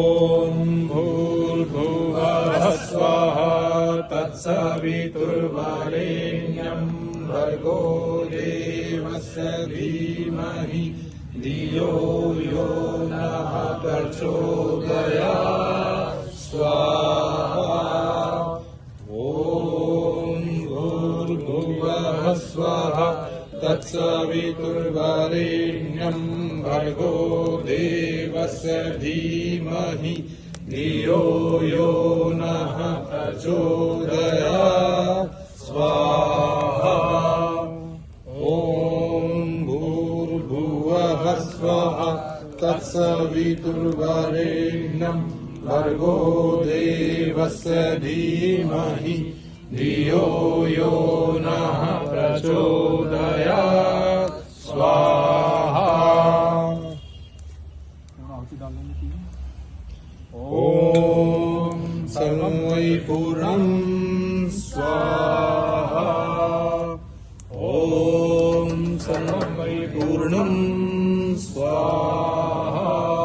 ॐ भूर्भुवः स्वः तत्सवितुर्वरेण्यं भर्गो देवस्य धीमहि धियो यो नः प्रचोदयात् स्वाहा। ॐ भूर्भुवः स्वः तत्सवितुर्वरेण्यं भर्गो देवस्य धीमहि धियो यो नः प्रचोदयात् स्वाहा। ॐ भूर्भुवः स्वः तत्सवितुर्वरेण्यं भर्गो देवस्य धीमहि धियो यो नः प्रचोदयात् स्वाहा। ॐ सर्वं वै पूर्णं स्वाहा। ॐ सर्वं वै पूर्णं स्वाहा।